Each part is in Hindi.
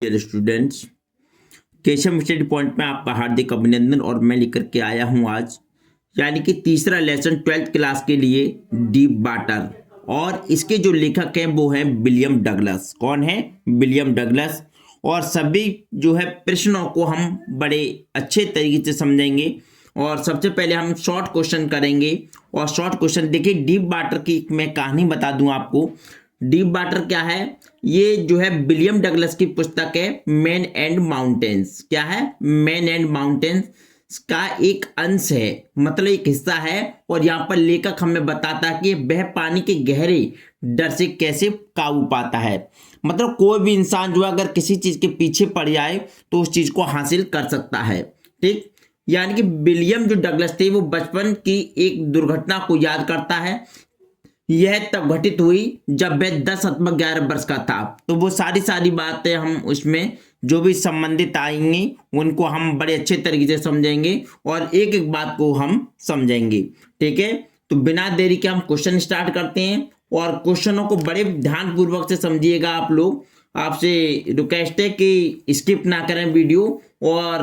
Dear students, Keshav study point में आपका हार्दिक अभिनंदन। और मैं लेकर के आया हूं आज यानी कि तीसरा लेसन 12th क्लास के लिए डीप वाटर। और इसके जो लेखक हैं वो हैं विलियम डगलस। कौन है? William Douglas. और सभी जो है प्रश्नों को हम बड़े अच्छे तरीके से समझेंगे। और सबसे पहले हम शॉर्ट क्वेश्चन करेंगे। और शॉर्ट क्वेश्चन देखिए, डीप वाटर की मैं कहानी बता दूं आपको। डीप वाटर क्या है? ये जो है विलियम डगलस की पुस्तक है मैन एंड माउंटेन्स। क्या है? मैन एंड माउंटेन्स का एक अंश है, मतलब एक हिस्सा है। और यहाँ पर लेखक हमें बताता है कि वह पानी के गहरे डर से कैसे काबू पाता है। मतलब कोई भी इंसान जो अगर किसी चीज के पीछे पड़ जाए तो उस चीज को हासिल कर सकता है। ठीक, यानी कि विलियम जो डगलस थे वो बचपन की एक दुर्घटना को याद करता है। यह तब घटित हुई जब वह 10 अथवा 11 वर्ष का था। तो वो सारी बातें हम उसमें जो भी संबंधित आएंगी उनको हम बड़े अच्छे तरीके से समझेंगे और एक एक बात को हम समझेंगे। ठीक है, तो बिना देरी के हम क्वेश्चन स्टार्ट करते हैं। और क्वेश्चनों को बड़े ध्यानपूर्वक से समझिएगा आप लोग। आपसे रिक्वेस्ट है कि स्किप ना करें वीडियो। और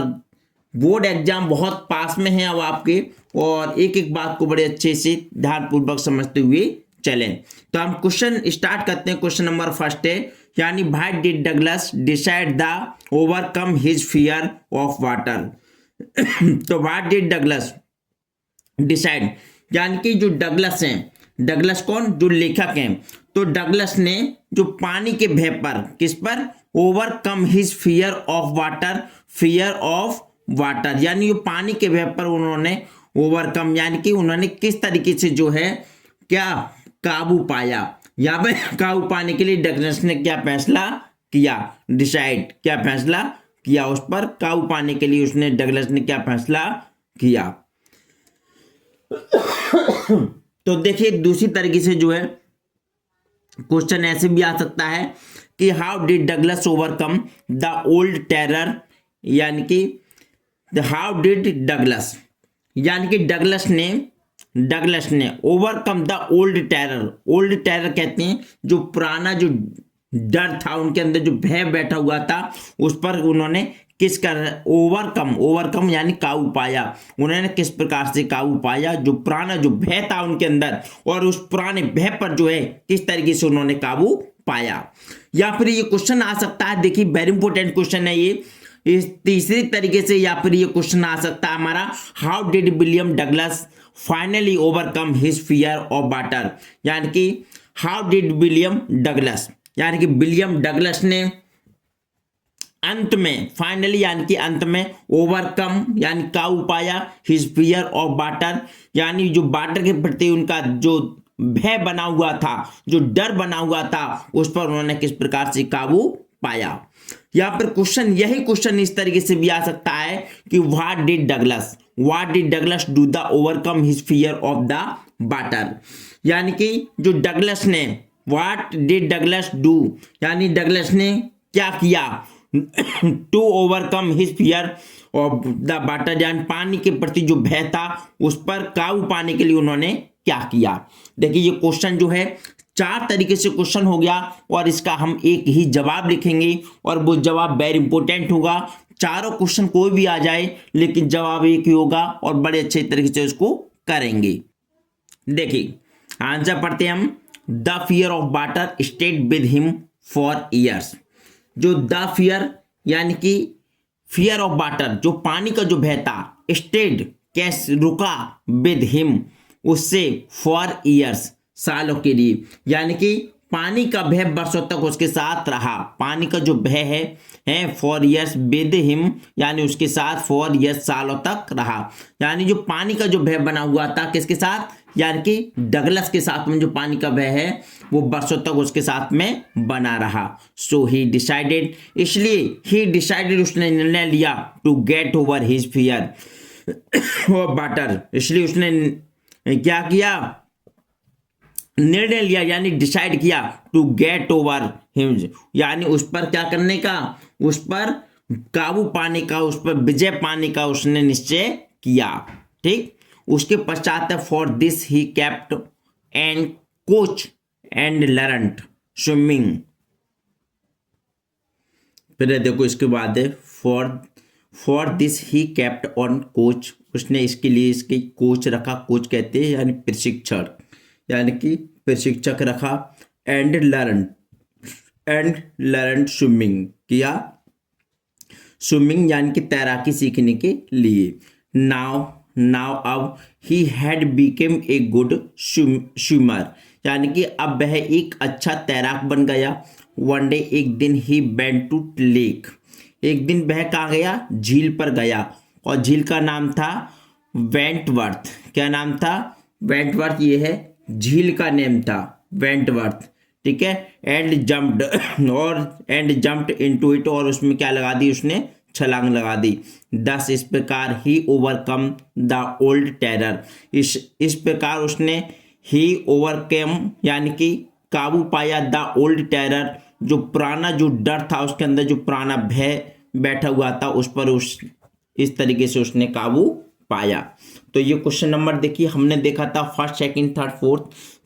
बोर्ड एग्जाम बहुत पास में है अब आपके, और एक एक बात को बड़े अच्छे से ध्यानपूर्वक समझते हुए चलें। तो हम क्वेश्चन स्टार्ट करते हैं। क्वेश्चन नंबर फर्स्ट है, यानी why did Douglas decide the overcome his fear of water. तो व्हाट डिड डगलस डिसाइड, यानी कि जो डगलस हैं, डगलस कौन? जो लेखक हैं। तो डगलस ने जो पानी के भय पर, किस पर? Overcome his fear of water, fear of water, यानी जो पानी के भय पर उन्होंने ओवरकम, यानी कि उन्होंने किस तरीके से जो है क्या काबू पाया। यहाँ पे काबू पाने के लिए डगलस ने क्या फैसला किया? डिसाइड, क्या फैसला किया? उस पर काबू पाने के लिए उसने, डगलस ने क्या फैसला किया? तो देखिए दूसरी तरीके से जो है क्वेश्चन ऐसे भी आ सकता है कि how did Douglas overcome the old terror, यानी कि हाउ डिड डगलस, यानी कि डगलस ने overcome the old terror. Old terror कहते हैं जो पुराना जो डर था उनके अंदर, जो भय बैठा हुआ था, उस पर उन्होंने किस कर ओवरकम यानी काबू पाया। उन्होंने किस प्रकार से काबू पाया? जो पुराना जो भय था उनके अंदर, और उस पुराने भय पर जो है किस तरीके से उन्होंने काबू पाया। या फिर ये क्वेश्चन आ सकता है, देखिए वेरी इंपॉर्टेंट क्वेश्चन है ये। इस तीसरी तरीके से या फिर ये क्वेश्चन आ सकता है हमारा, how did William Douglas finally overcome his fear of water, यानी कि हाउ डिड विलियम डगलस, यानी कि विलियम डगलस ने अंत में, फाइनली यानी कि अंत में, ओवरकम यानी काबू पाया, हिज फियर ऑफ वाटर, यानी जो वाटर के प्रति उनका जो भय बना हुआ था, जो डर बना हुआ था, उस पर उन्होंने किस प्रकार से काबू पाया। या फिर क्वेश्चन, यही क्वेश्चन इस तरीके से भी आ सकता है कि what did Douglas do the overcome his fear of the water, यानी कि जो डगलस ने, व्हाट डिड डगलस डू, यानी डगलस ने क्या किया to overcome his fear of the water, यानी पानी के प्रति जो भय था उस पर काबू पाने के लिए उन्होंने क्या किया। देखिए ये क्वेश्चन जो है 4 तरीके से क्वेश्चन हो गया, और इसका हम एक ही जवाब लिखेंगे, और वो जवाब वेरी इंपॉर्टेंट होगा। चारों क्वेश्चन कोई भी आ जाए लेकिन जवाब एक ही होगा, और बड़े अच्छे तरीके से उसको करेंगे। देखिए आंसर पढ़ते हैं हम। The fear of water stayed with him for years. जो द फियर यानी कि फियर ऑफ वाटर, जो पानी का जो भय था, स्टेड कैसे रुका, विद हिम उससे, फॉर ईयर्स सालों के लिए, यानी कि पानी का भय वर्षों तक उसके साथ रहा। पानी का जो भय है फॉर ईयर्स, विद हिम यानी उसके साथ, फॉर ईयर्स सालों तक रहा। यानी जो पानी का जो भय बना हुआ था किसके साथ, यानी कि डगलस के साथ में जो पानी का भय है वो वर्षों तक उसके साथ में बना रहा। सो ही डिसाइडेड, इसलिए ही डिसाइडेड उसने निर्णय लिया, to get over his fear of water, इसलिए उसने क्या किया, निर्णय लिया, यानी डिसाइड किया, टू गेट ओवर हिम, यानी उस पर क्या करने का, उस पर काबू पाने का, उस पर विजय पाने का उसने निश्चय किया। ठीक, उसके पश्चात for this he kept and coach and learned swimming. फिर देखो इसके बाद है for this he kept on coach, उसने इसके लिए इसके कोच रखा, कोच कहते हैं यानी प्रशिक्षक, यानी कि प्रशिक्षक रखा। एंड लर्न स्विमिंग, किया स्विमिंग यानी कि तैराकी सीखने के लिए। नाउ अब he had became a good swimmer, यानी कि अब वह एक अच्छा तैराक बन गया। वन डे, एक दिन ही वेंट टू लेक, एक दिन वह कहाँ गया, झील पर गया, और झील का नाम था वेंटवर्थ। क्या नाम था, वेंटवर्थ, ये है झील का नेम था वेंटवर्थ, ठीक है। एंड जम्प्ड इनटू इट, और उसमें क्या लगा दी उसने, छलांग लगा दी। दस, इस प्रकार ही ओवरकम द ओल्ड टेरर, इस प्रकार उसने ही ओवरकम यानी कि काबू पाया द ओल्ड टेरर, जो पुराना जो डर था उसके अंदर, जो पुराना भय बैठा हुआ था उस पर इस तरीके से उसने काबू पाया। तो ये क्वेश्चन नंबर देखिए, हमने देखा था फर्स्ट, सेकंड, थर्ड, फोर्थ,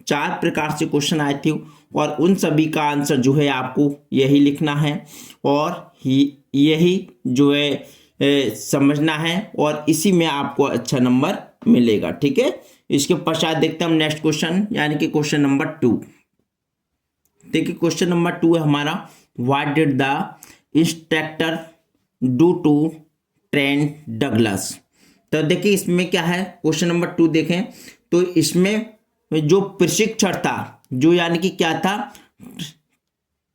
4 प्रकार से क्वेश्चन आए थे, और उन सभी का आंसर जो है आपको यही लिखना है, और यही जो है समझना है, और इसी में आपको अच्छा नंबर मिलेगा, ठीक है। इसके पश्चात देखते हैं हम नेक्स्ट क्वेश्चन, यानी कि क्वेश्चन नंबर 2। देखिए क्वेश्चन नंबर 2 है हमारा, what did the instructor do to train Douglas. तो देखिए इसमें क्या है, क्वेश्चन नंबर 2 देखें तो इसमें जो प्रशिक्षक था, जो यानी कि क्या था,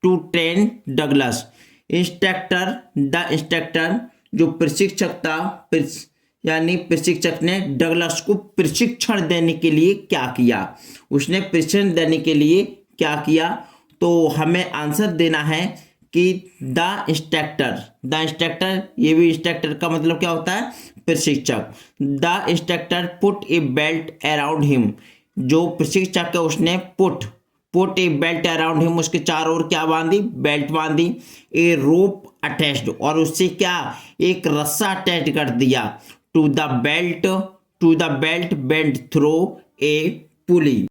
to train Douglas, the instructor जो प्रशिक्षक था, यानी प्रशिक्षक ने डगलस को प्रशिक्षण देने के लिए क्या किया, उसने प्रशिक्षण देने के लिए क्या किया। तो हमें आंसर देना है कि द इंस्ट्रक्टर, ये भी इंस्ट्रक्टर का मतलब क्या होता है, प्रशिक्षक। The instructor put A belt around him, जो प्रशिक्षक है उसने पुट ए बेल्ट अराउंड हिम, उसके चारों ओर क्या बांधी, बेल्ट बांधी। ए रोप अटैच्ड, और उससे क्या, एक रस्सा अटैच कर दिया। To the belt bend through a pulley,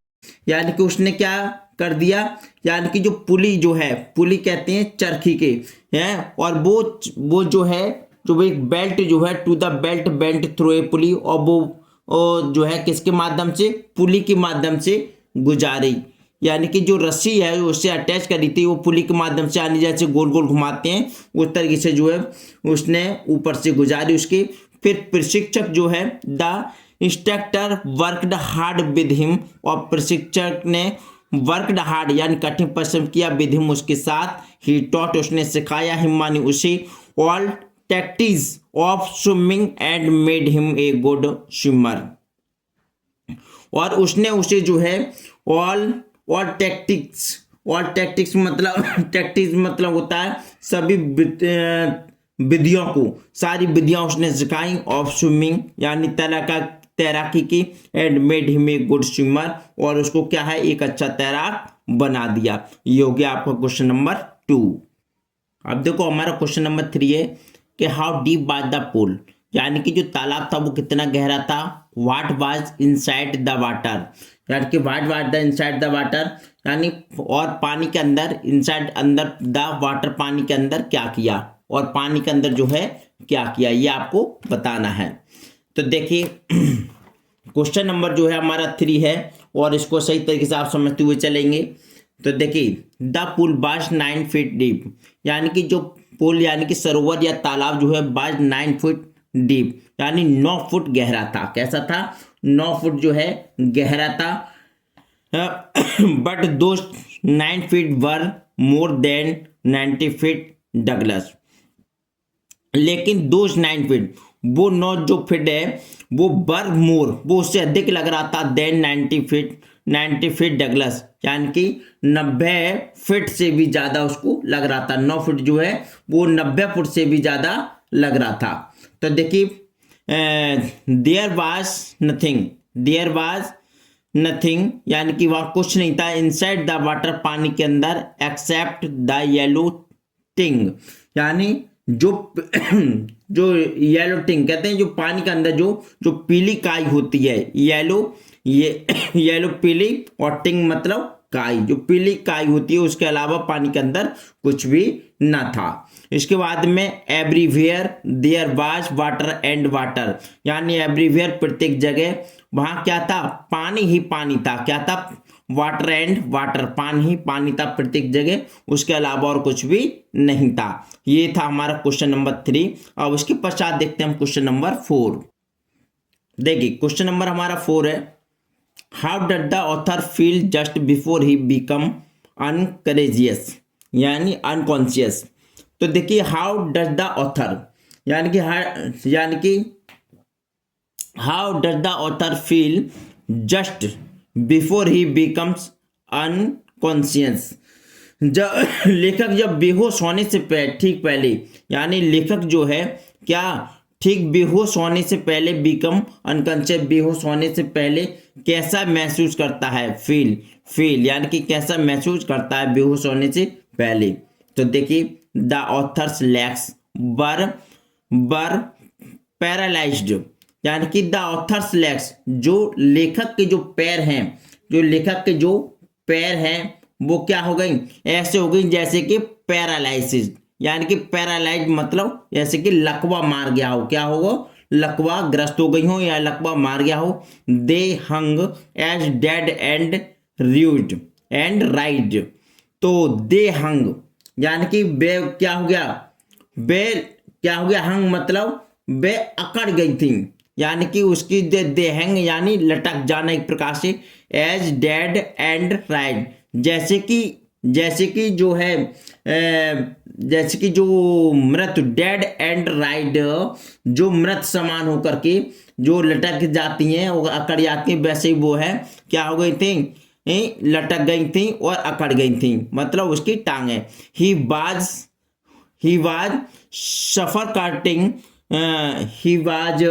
यानी कि उसने क्या कर दिया, यानी कि जो पुली जो है, पुली कहते हैं चरखी के हैं, और वो जो है, जो एक बेल्ट जो है, to the belt bend through a pulley, और वो जो है किसके माध्यम से, पुली के माध्यम से गुजारी, यानी कि जो रस्सी है उससे अटैच करी थी, वो पुली के माध्यम से, यानी जैसे गोल गोल घुमाते हैं उस तरीके से जो है उसने ऊपर से गुजारी उसकी। फिर प्रशिक्षक जो है, the instructor worked hard with him, और प्रशिक्षक ने वर्कड हार्ड यानी कठिन परिश्रम किया, विद हिम उसके साथ, ही टॉट उसने सिखाया, हिम मानी उसे, all tactics of swimming and made him a good swimmer, और उसने उसे जो है ऑल टैक्टिक्स मतलब होता है सभी विधियों को, सारी विधियां उसने सिखाई, ऑफ स्विमिंग यानी तैराकी की, and made him a good swimmer, और उसको क्या है, एक अच्छा तैराक बना दिया। ये हो गया आपका क्वेश्चन नंबर 2। अब देखो हमारा क्वेश्चन नंबर 3 है कि how deep was the pool, यानी कि जो तालाब था वो कितना गहरा था। What was inside the water, यानी कि what was the inside the water, यानी और पानी के अंदर, इनसाइड अंदर, द वाटर पानी के अंदर क्या किया, और पानी के अंदर जो है क्या किया, ये आपको बताना है। तो देखिए क्वेश्चन नंबर जो है हमारा 3 है, और इसको सही तरीके से आप समझते हुए चलेंगे। तो देखिए the pool was 9 feet deep, यानी कि जो पूल यानी कि सरोवर या तालाब जो है वाज 9 फीट डीप, यानी 9 फुट गहरा था। कैसा था, 9 फुट जो है गहरा था। बट दो 9 फीट वर मोर देन 90 फीट डगलस, लेकिन दो 9 फीट, वो 9 जो फीट है वो बर मोर, वो उससे अधिक लग रहा था देन 90 फीट डगलस, यानी कि 90 फीट से भी ज्यादा उसको लग रहा था। 9 फीट जो है वो 90 फुट से भी ज्यादा लग रहा था। तो देखिए देयर वाज नथिंग, यानी कि वहां कुछ नहीं था, इनसाइड द वाटर पानी के अंदर, एक्सेप्ट द येलो टिंग, यानी जो येलो टिंग कहते हैं, जो पानी के अंदर जो पीली काई होती है, येलो पीली, और टिंग मतलब काई, जो पीली काई होती है, उसके अलावा पानी के अंदर कुछ भी ना था। इसके बाद में everywhere there was water and water, यानी एवरीवेयर प्रत्येक जगह वहां क्या था, पानी ही पानी था। क्या था, वाटर एंड वाटर, पानी ही पानी था प्रत्येक जगह, उसके अलावा और कुछ भी नहीं था। ये था हमारा क्वेश्चन नंबर 3। अब उसके पश्चात देखते हैं हम क्वेश्चन नंबर 4। देखिए क्वेश्चन नंबर हमारा 4 है, how did the author feel just before he become uncourageous, यानी अनकॉन्शियस। तो देखिए हाउ डज द ऑथर, यानी कि how does the author feel just before he becomes unconscious. जब लेखक जब बेहोश होने से ठीक पहले, यानी लेखक जो है क्या ठीक बेहोश होने से पहले, बिकम अनकॉन्शियस, बेहोश होने से पहले कैसा महसूस करता है, फील यानी कि कैसा महसूस करता है बेहोश होने से पहले। तो देखिए the author's legs were paralysed, यानी कि द ऑथर्स लेग्स, जो लेखक के जो पैर हैं, जो लेखक के जो पैर हैं वो क्या हो गई, ऐसे हो गई जैसे कि पैरालाइसिस, यानी कि पैरालाइज मतलब जैसे कि लकवा मार गया हो, क्या होगा, लकवा ग्रस्त हो गई हो या लकवा मार गया हो। They hung as dead and roused and ride. तो दे हंग यानी कि बे क्या हो गया, हंग मतलब बे अकड़ गई थी, यानी कि उसकी दे हैंग यानी लटक जाना एक प्रकार से, एज डेड एंड राइड, जैसे कि जो है जैसे कि जो मृत, डेड एंड राइड, जो मृत समान होकर के जो लटक जाती हैं और अकड़ जाती हैं, वैसे ही वो है क्या हो गई थी, लटक गई थी और अकड़ गई थी, मतलब उसकी टांगे। ही वाज सफरकेटिंग, ही वाज,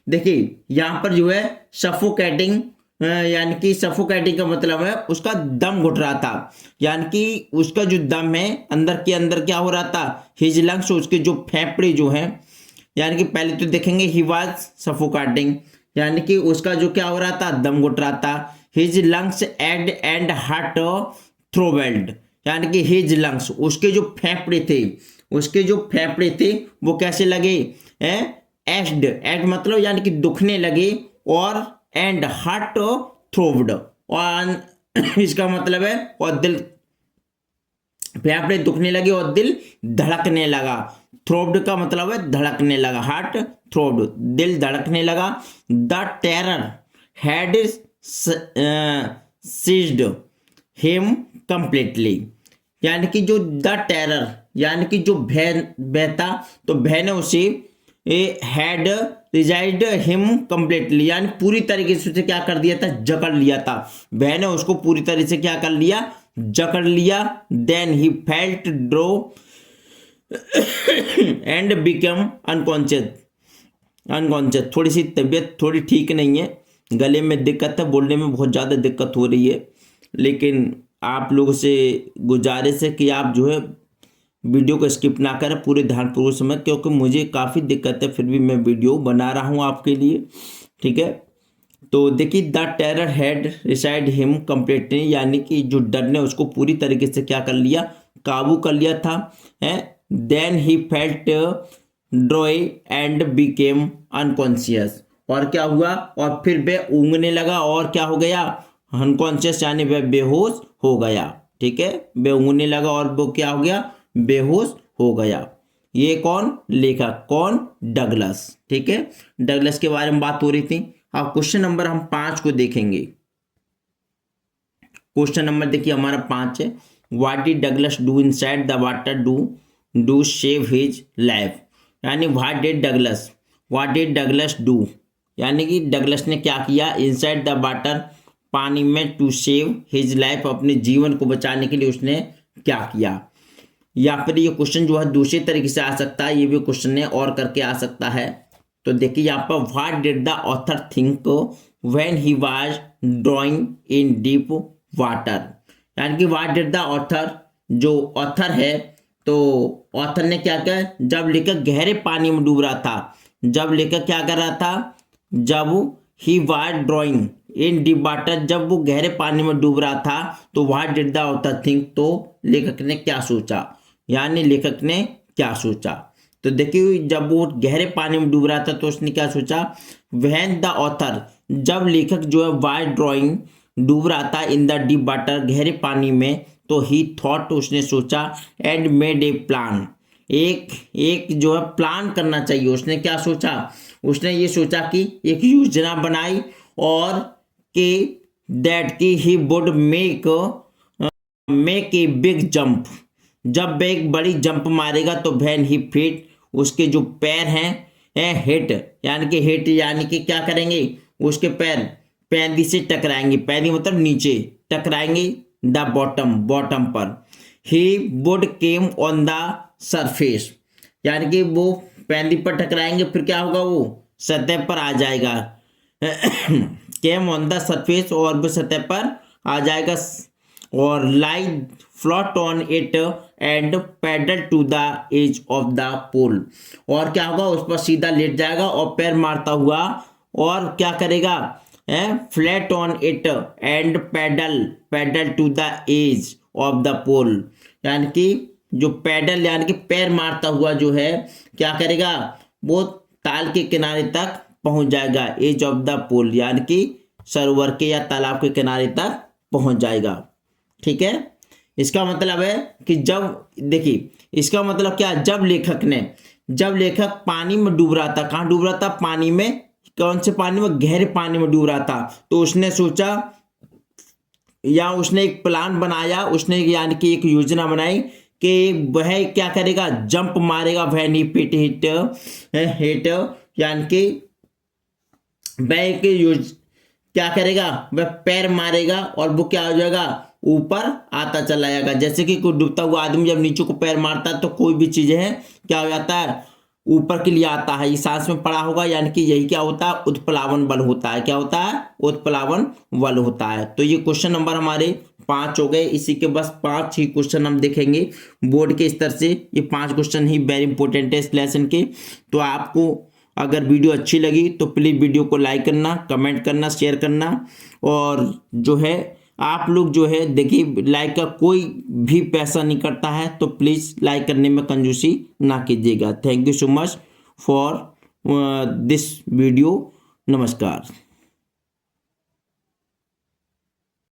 देखिए यहाँ पर जो है सफोकेटिंग, यानी कि सफोकेटिंग का मतलब है उसका दम घुट रहा था, यानी कि उसका जो दम है अंदर क्या हो रहा था, हिज लंग्स, उसके जो फेफड़े जो हैं, यानी कि पहले तो देखेंगे ही वाज सफोकेटिंग, यानी कि उसका जो क्या हो रहा था, दम घुट रहा था। हिज लंग्स एंड हार्ट थ्रोवेल्ड, यानी कि हिज लंग्स, उसके जो फेफड़े थे वो कैसे लगे, एड मतलब यानी कि दुखने लगे, और एंड हार्ट थ्रोव्ड, और इसका मतलब है और दिल, फेफड़े दुखने लगे और दिल धड़कने लगा। थ्रोव्ड का मतलब है धड़कने लगा, हार्ट थ्रोव्ड, दिल धड़कने लगा। The terror had seized him completely, यानी कि जो द टेरर यानी कि जो भय था, तो भय ने उसे हैड रिजाइड हिम कंप्लीटली, यानी पूरी तरीके से उसे क्या कर दिया था, जकड़ लिया था। भय ने उसको पूरी तरह से क्या कर लिया, जकड़ लिया। Then he felt drowsy and become unconscious. थोड़ी सी तबीयत थोड़ी ठीक नहीं है, गले में दिक्कत है, बोलने में बहुत ज़्यादा दिक्कत हो रही है, लेकिन आप लोगों से गुजारिश है कि आप जो है वीडियो को स्किप ना करें, पूरे ध्यानपूर्वक समय, क्योंकि मुझे काफ़ी दिक्कत है, फिर भी मैं वीडियो बना रहा हूँ आपके लिए, ठीक है। तो देखिए the terror had reside him completely, यानी कि जो डर ने उसको पूरी तरीके से क्या कर लिया, काबू कर लिया था, है। Then he felt drowsy and became unconscious, और क्या हुआ, और फिर वह ऊँगने लगा और क्या हो गया, अनकॉन्शियस, यानी वह बेहोश हो गया, ठीक है। वह ऊँगने लगा और वो क्या हो गया, बेहोश हो गया। ये कौन, लेखक कौन, डगलस, ठीक है। डगलस के बारे में बात हो रही थी। अब क्वेश्चन नंबर हम 5 को देखेंगे। क्वेश्चन नंबर देखिए हमारा 5 है, what did Douglas do inside the water do save his life, यानी व्हाट डिड डगलस डू, यानी कि डगलस ने क्या किया, इनसाइड द वाटर, पानी में, टू सेव हिज लाइफ, अपने जीवन को बचाने के लिए उसने क्या किया। या फिर ये क्वेश्चन जो है दूसरे तरीके से आ सकता है, ये भी क्वेश्चन ने और करके आ सकता है। तो देखिए यहाँ पर what did the author think when he was drawing in deep water, यानी कि व्हाट डिड द ऑथर, जो ऑथर है, तो ऑथर ने क्या किया, जब लेखक गहरे पानी में डूब रहा था, जब लेखक क्या कर रहा था, जब he was drawing in deep water, जब वो गहरे पानी में डूब रहा था, तो what did the author think, तो लेखक ने क्या सोचा, यानी लेखक ने क्या सोचा। तो देखिए जब वो गहरे पानी में डूब रहा था तो उसने क्या सोचा, व्हेन द ऑथर, जब लेखक जो है वाइल ड्राइंग डूब रहा था इन द डीप वाटर, गहरे पानी में, तो ही थॉट, उसने सोचा, एंड मेड ए प्लान, एक एक जो है प्लान करना चाहिए। उसने क्या सोचा, उसने ये सोचा कि एक योजना बनाई और कि दैट की he would make a big jump, जब वह एक बड़ी जंप मारेगा तो व्हेन ही फीट, उसके जो पैर हैं हिट, यानी कि हिट यानी कि क्या करेंगे, उसके पैर पैंदी से टकराएंगे, पैंदी मतलब नीचे टकराएंगे, द बॉटम, बॉटम पर, he would came on the surface, यानी कि वो पैंदी पर टकराएंगे फिर क्या होगा, वो सतह पर आ जाएगा, केम ऑन द सरफेस, और वो सतह पर आ जाएगा, और lie flat on it and paddle to the edge of the pole, और क्या होगा, उस पर सीधा लेट जाएगा और पैर मारता हुआ, और क्या करेगा, flat on it and paddle to the edge of the pole, यानी कि जो पैडल यानी कि पैर मारता हुआ जो है क्या करेगा, वो ताल के किनारे तक पहुंच जाएगा, एज ऑफ द पोल यानी कि सरोवर के या तालाब के किनारे तक पहुंच जाएगा। ठीक है, इसका मतलब है कि जब, देखिए इसका मतलब क्या, जब लेखक पानी में डूब रहा था, कहाँ डूब रहा था, पानी में, कौन से पानी में, गहरे पानी में डूब रहा था, तो उसने सोचा या उसने एक प्लान बनाया, उसने यानी कि एक योजना बनाई कि वह क्या करेगा, जंप मारेगा, वह नी पिट हिट यानी कि वह क्या करेगा, वह पैर मारेगा और वो क्या हो जाएगा, ऊपर आता चला जाएगा। जैसे कि कोई डूबता हुआ आदमी जब नीचे को पैर मारता है तो कोई भी चीज है क्या हो जाता है, ऊपर के लिए आता है, ये सांस में पड़ा होगा, यानी कि यही क्या होता है, उत्प्लावन बल होता है। क्या होता है, उत्प्लावन बल होता है। तो ये क्वेश्चन नंबर हमारे 5 हो गए। इसी के बस 5 ही क्वेश्चन हम देखेंगे बोर्ड के स्तर से। ये 5 क्वेश्चन ही वेरी इंपॉर्टेंट है इस लेसन के। तो आपको अगर वीडियो अच्छी लगी तो प्लीज़ वीडियो को लाइक करना, कमेंट करना, शेयर करना, और जो है आप लोग जो है देखिए लाइक का कोई भी पैसा नहीं करता है, तो प्लीज़ लाइक करने में कंजूसी ना कीजिएगा। Thank you so much for this video. नमस्कार।